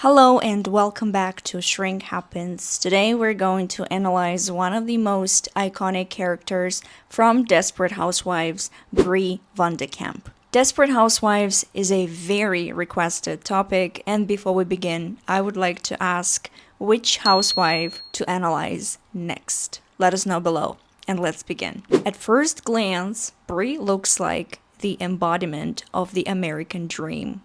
Hello and welcome back to Shrink Happens. Today we're going to analyze one of the most iconic characters from Desperate Housewives, Bree Van de Kamp. Desperate Housewives is a very requested topic, and before we begin, I would like to ask which housewife to analyze next. Let us know below, and let's begin. At first glance, Bree looks like the embodiment of the American dream.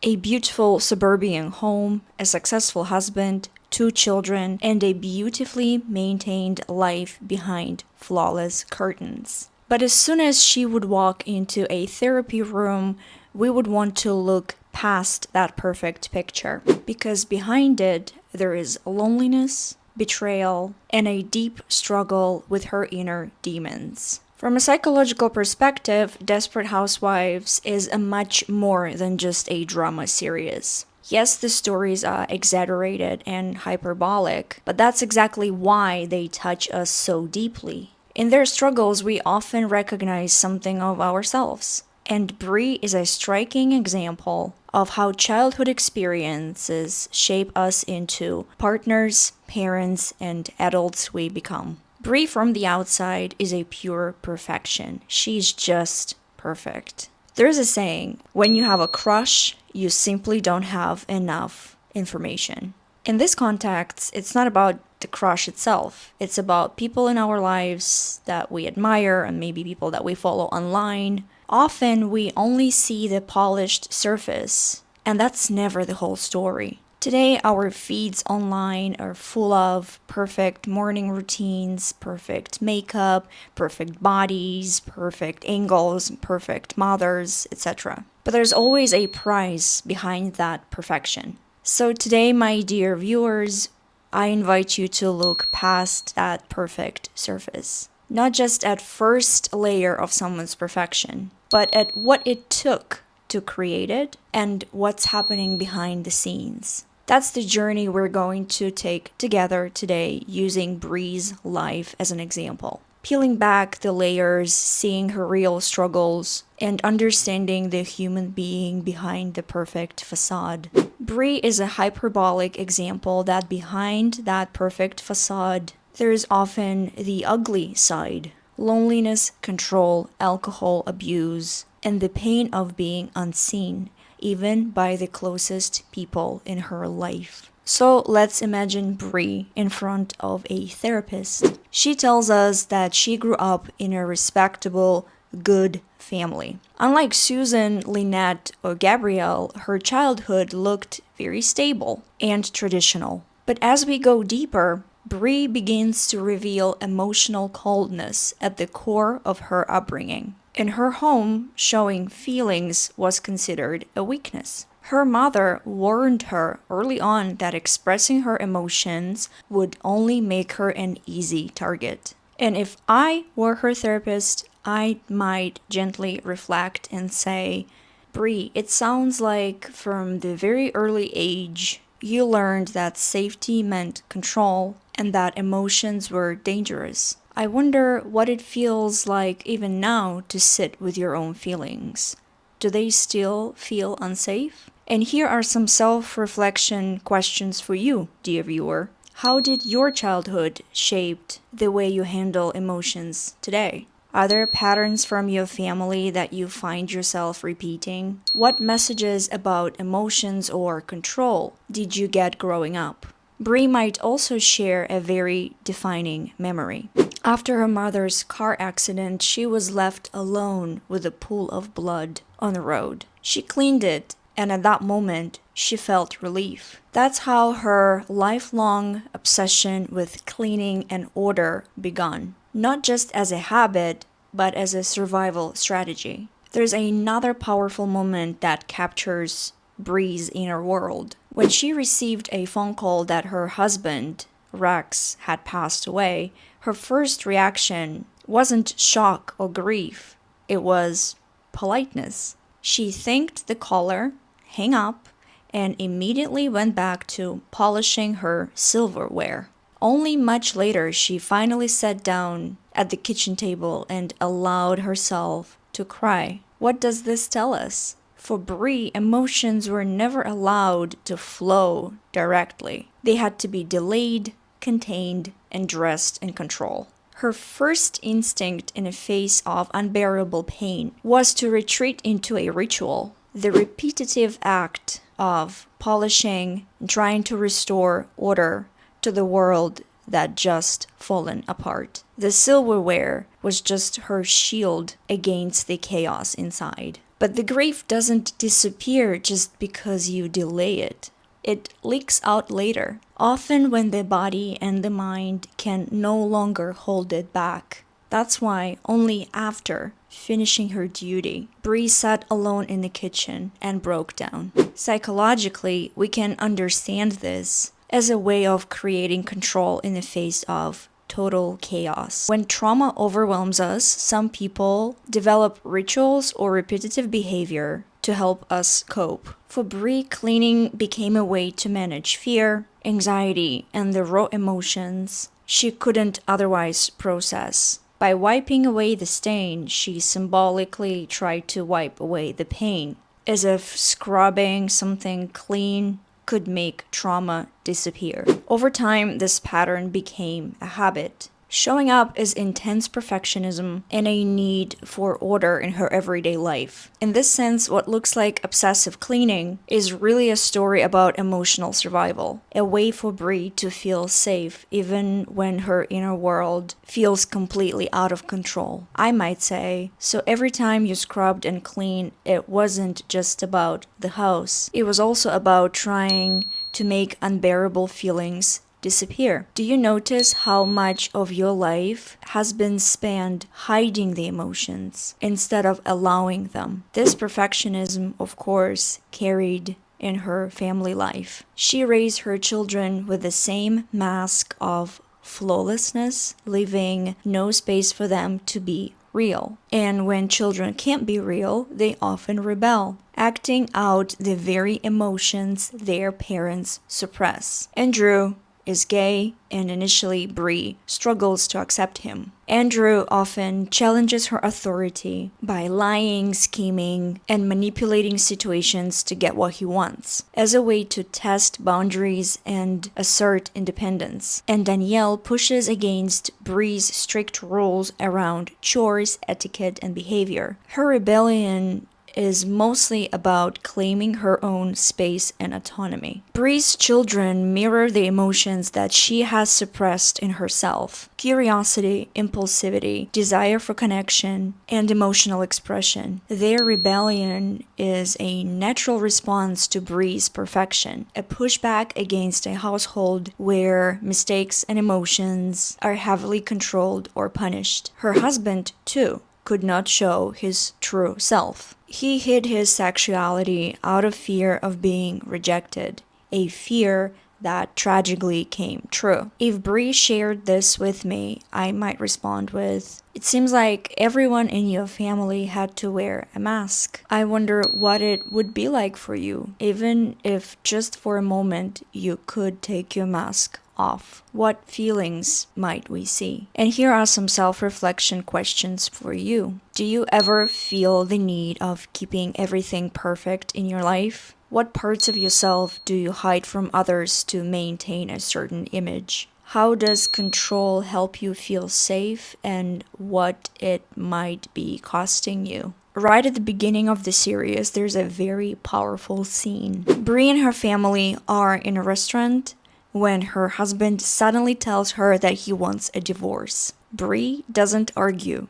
A beautiful suburban home, a successful husband, 2 children, and a beautifully maintained life behind flawless curtains. But as soon as she would walk into a therapy room, we would want to look past that perfect picture, because behind it there is loneliness, betrayal, and a deep struggle with her inner demons. From a psychological perspective, Desperate Housewives is a much more than just a drama series. Yes, the stories are exaggerated and hyperbolic, but that's exactly why they touch us so deeply. In their struggles, we often recognize something of ourselves. And Bree is a striking example of how childhood experiences shape us into partners, parents, and adults we become. Bree from the outside is a pure perfection. She's just perfect. There's a saying, when you have a crush, you simply don't have enough information. In this context, it's not about the crush itself. It's about people in our lives that we admire and maybe people that we follow online. Often we only see the polished surface, and that's never the whole story. Today, our feeds online are full of perfect morning routines, perfect makeup, perfect bodies, perfect angles, perfect mothers, etc. But there's always a price behind that perfection. So today, my dear viewers, I invite you to look past that perfect surface. Not just at first layer of someone's perfection, but at what it took to create it and what's happening behind the scenes. That's the journey we're going to take together today using Bree's life as an example. Peeling back the layers, seeing her real struggles, and understanding the human being behind the perfect facade. Bree is a hyperbolic example that behind that perfect facade, there is often the ugly side. Loneliness, control, alcohol abuse, and the pain of being unseen, even by the closest people in her life. So let's imagine Bree in front of a therapist. She tells us that she grew up in a respectable, good family. Unlike Susan, Lynette, or Gabrielle, her childhood looked very stable and traditional. But as we go deeper, Bree begins to reveal emotional coldness at the core of her upbringing. In her home, showing feelings was considered a weakness. Her mother warned her early on that expressing her emotions would only make her an easy target. And if I were her therapist, I might gently reflect and say, Bree, it sounds like from the very early age, you learned that safety meant control and that emotions were dangerous. I wonder what it feels like even now to sit with your own feelings. Do they still feel unsafe? And here are some self-reflection questions for you, dear viewer. How did your childhood shape the way you handle emotions today? Are there patterns from your family that you find yourself repeating? What messages about emotions or control did you get growing up? Bree might also share a very defining memory. After her mother's car accident, she was left alone with a pool of blood on the road. She cleaned it, and at that moment, she felt relief. That's how her lifelong obsession with cleaning and order began. Not just as a habit, but as a survival strategy. There's another powerful moment that captures Bree's inner world. When she received a phone call that her husband, Rex, had passed away, her first reaction wasn't shock or grief. It was politeness. She thanked the caller, hung up, and immediately went back to polishing her silverware. Only much later, she finally sat down at the kitchen table and allowed herself to cry. What does this tell us? For Bree, emotions were never allowed to flow directly. They had to be delayed, contained, and dressed in control. Her first instinct in the face of unbearable pain was to retreat into a ritual, the repetitive act of polishing and trying to restore order to the world that just fallen apart. The silverware was just her shield against the chaos inside. But the grief doesn't disappear just because you delay it. It leaks out later, often when the body and the mind can no longer hold it back. That's why only after finishing her duty, Bree sat alone in the kitchen and broke down. Psychologically, we can understand this as a way of creating control in the face of total chaos. When trauma overwhelms us, some people develop rituals or repetitive behavior to help us cope. For Bree, cleaning became a way to manage fear, anxiety, and the raw emotions she couldn't otherwise process. By wiping away the stain, she symbolically tried to wipe away the pain, as if scrubbing something clean could make trauma disappear. Over time, this pattern became a habit, showing up as intense perfectionism and a need for order in her everyday life. In this sense, what looks like obsessive cleaning is really a story about emotional survival, a way for Bree to feel safe even when her inner world feels completely out of control. I might say, so every time you scrubbed and cleaned, it wasn't just about the house. It was also about trying to make unbearable feelings disappear. Do you notice how much of your life has been spent hiding the emotions instead of allowing them? This perfectionism, of course, carried in her family life. She raised her children with the same mask of flawlessness, leaving no space for them to be real. And when children can't be real, they often rebel, acting out the very emotions their parents suppress. Andrew is gay, and initially Bree struggles to accept him. Andrew often challenges her authority by lying, scheming, and manipulating situations to get what he wants, as a way to test boundaries and assert independence. And Danielle pushes against Bree's strict rules around chores, etiquette, and behavior. Her rebellion is mostly about claiming her own space and autonomy. Bree's children mirror the emotions that she has suppressed in herself: curiosity, impulsivity, desire for connection, and emotional expression. Their rebellion is a natural response to Bree's perfection, a pushback against a household where mistakes and emotions are heavily controlled or punished. Her husband, too, could not show his true self. He hid his sexuality out of fear of being rejected, a fear that tragically came true. If Bree shared this with me, I might respond with, "It seems like everyone in your family had to wear a mask. I wonder what it would be like for you, even if just for a moment you could take your mask off. What feelings might we see?" And here are some self-reflection questions for you. Do you ever feel the need of keeping everything perfect in your life? What parts of yourself do you hide from others to maintain a certain image? How does control help you feel safe, and what it might be costing you? Right at the beginning of the series, there's a very powerful scene. Bree and her family are in a restaurant when her husband suddenly tells her that he wants a divorce. Bree doesn't argue,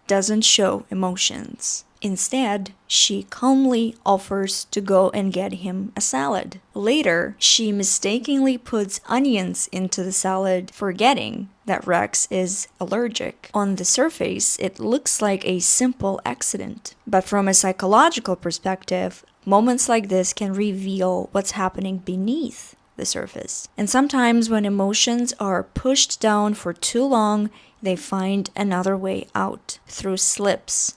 doesn't show emotions. Instead, she calmly offers to go and get him a salad. Later, she mistakenly puts onions into the salad, forgetting that Rex is allergic. On the surface, it looks like a simple accident. But from a psychological perspective, moments like this can reveal what's happening beneath the surface. And sometimes when emotions are pushed down for too long, they find another way out through slips,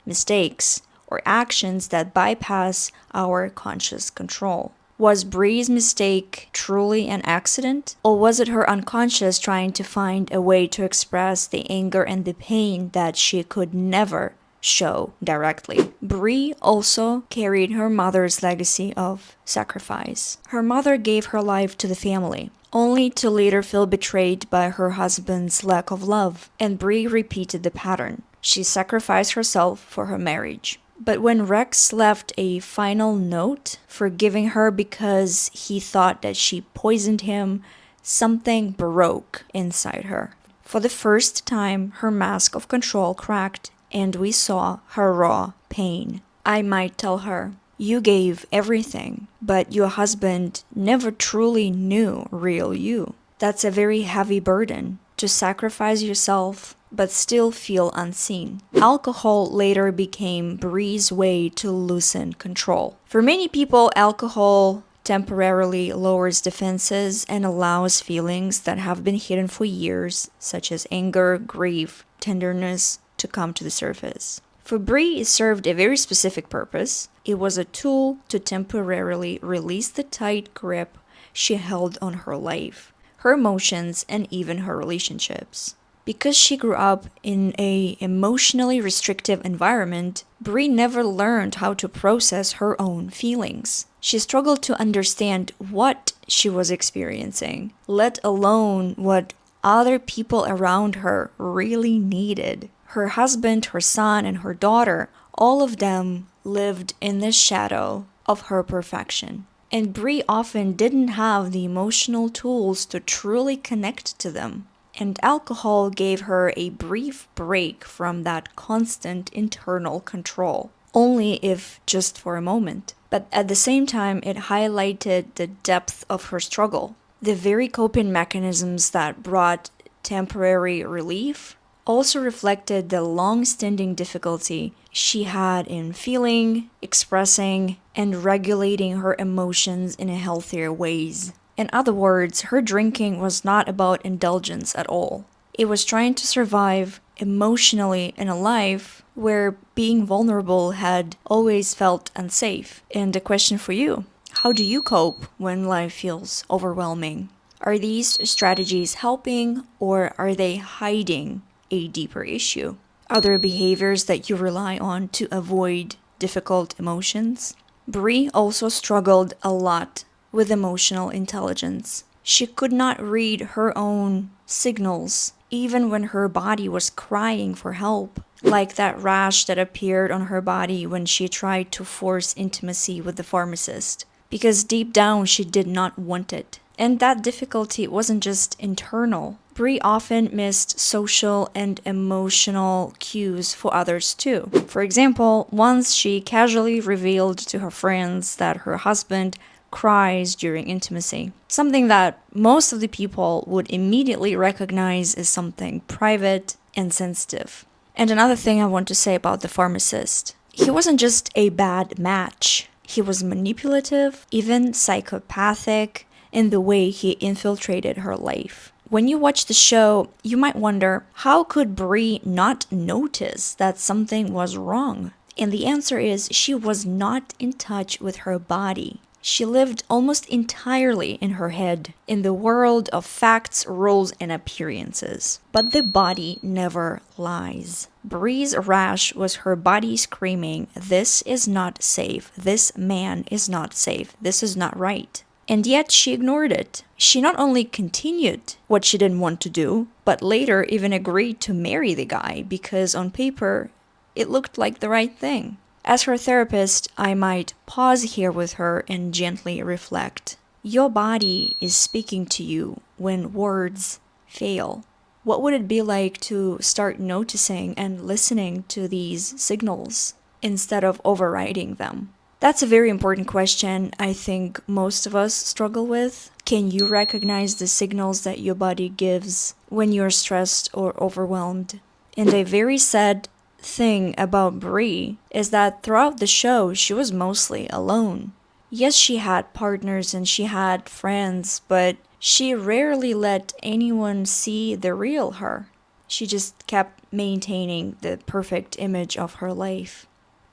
mistakes, or actions that bypass our conscious control. Was Bree's mistake truly an accident? Or was it her unconscious trying to find a way to express the anger and the pain that she could never show directly. Bree also carried her mother's legacy of sacrifice. Her mother gave her life to the family, only to later feel betrayed by her husband's lack of love, and Bree repeated the pattern. She sacrificed herself for her marriage. But when Rex left a final note, forgiving her because he thought that she poisoned him, something broke inside her. For the first time, her mask of control cracked, and we saw her raw pain. I might tell her, "You gave everything, but your husband never truly knew real you." That's a very heavy burden, to sacrifice yourself but still feel unseen. Alcohol later became Bree's way to loosen control. For many people, alcohol temporarily lowers defenses and allows feelings that have been hidden for years, such as anger, grief, tenderness, to come to the surface. For Bree, it served a very specific purpose. It was a tool to temporarily release the tight grip she held on her life, her emotions, and even her relationships. Because she grew up in an emotionally restrictive environment, Bree never learned how to process her own feelings. She struggled to understand what she was experiencing, let alone what other people around her really needed. Her husband, her son, and her daughter, all of them lived in the shadow of her perfection. And Bree often didn't have the emotional tools to truly connect to them. And alcohol gave her a brief break from that constant internal control, only if just for a moment. But at the same time, it highlighted the depth of her struggle. The very coping mechanisms that brought temporary relief also reflected the long-standing difficulty she had in feeling, expressing, and regulating her emotions in a healthier ways. In other words, her drinking was not about indulgence at all. It was trying to survive emotionally in a life where being vulnerable had always felt unsafe. And the question for you, how do you cope when life feels overwhelming? Are these strategies helping, or are they hiding a deeper issue? Are there behaviors that you rely on to avoid difficult emotions? Bree also struggled a lot with emotional intelligence. She could not read her own signals, even when her body was crying for help, like that rash that appeared on her body when she tried to force intimacy with the pharmacist, because deep down she did not want it. And that difficulty wasn't just internal. Bree often missed social and emotional cues for others too. For example, once she casually revealed to her friends that her husband cries during intimacy, something that most of the people would immediately recognize as something private and sensitive. And another thing I want to say about the pharmacist, he wasn't just a bad match. He was manipulative, even psychopathic in the way he infiltrated her life. When you watch the show, you might wonder, how could Bree not notice that something was wrong? And the answer is, she was not in touch with her body. She lived almost entirely in her head, in the world of facts, rules, and appearances. But the body never lies. Bree's rash was her body screaming, "This is not safe. This man is not safe. This is not right." And yet she ignored it. She not only continued what she didn't want to do, but later even agreed to marry the guy because on paper, it looked like the right thing. As her therapist, I might pause here with her and gently reflect. Your body is speaking to you when words fail. What would it be like to start noticing and listening to these signals instead of overriding them? That's a very important question I think most of us struggle with. Can you recognize the signals that your body gives when you're stressed or overwhelmed? And a very sad thing about Bree is that throughout the show, she was mostly alone. Yes, she had partners and she had friends, but she rarely let anyone see the real her. She just kept maintaining the perfect image of her life.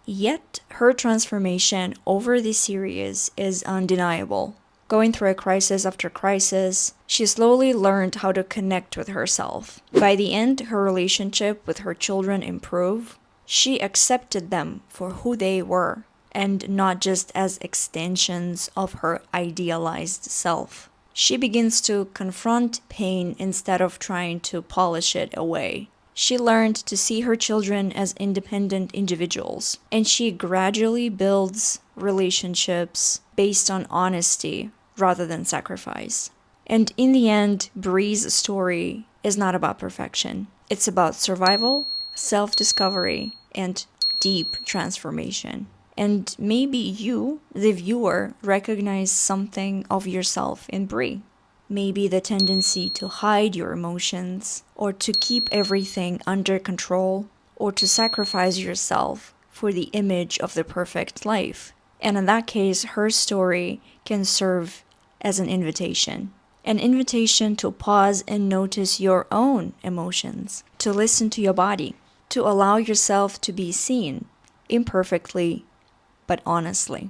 Yet, her transformation over the series is undeniable. Going through a crisis after crisis, she slowly learned how to connect with herself. By the end, her relationship with her children improved. She accepted them for who they were, and not just as extensions of her idealized self. She begins to confront pain instead of trying to polish it away. She learned to see her children as independent individuals, and she gradually builds relationships based on honesty rather than sacrifice. And in the end, Bree's story is not about perfection. It's about survival, self-discovery, and deep transformation. And maybe you, the viewer, recognize something of yourself in Bree. Maybe the tendency to hide your emotions, or to keep everything under control, or to sacrifice yourself for the image of the perfect life. And in that case, her story can serve as an invitation. An invitation to pause and notice your own emotions, to listen to your body, to allow yourself to be seen, imperfectly, but honestly.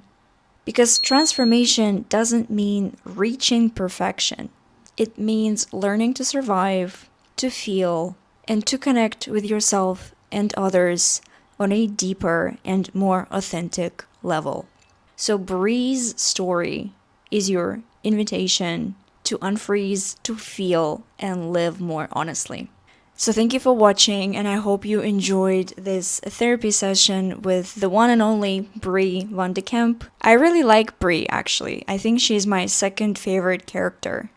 Because transformation doesn't mean reaching perfection. It means learning to survive, to feel, and to connect with yourself and others on a deeper and more authentic level. So Bree's story is your invitation to unfreeze, to feel, and live more honestly. So thank you for watching, and I hope you enjoyed this therapy session with the one and only Bree Van de Kamp. I really like Bree, actually. I think she's my second favorite character.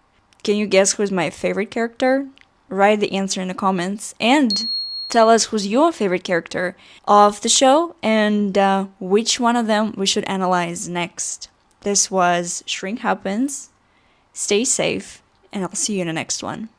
Can you guess who's my favorite character? Write the answer in the comments, and tell us who's your favorite character of the show, and which one of them we should analyze next. This was Shrink Happens. Stay safe, and I'll see you in the next one.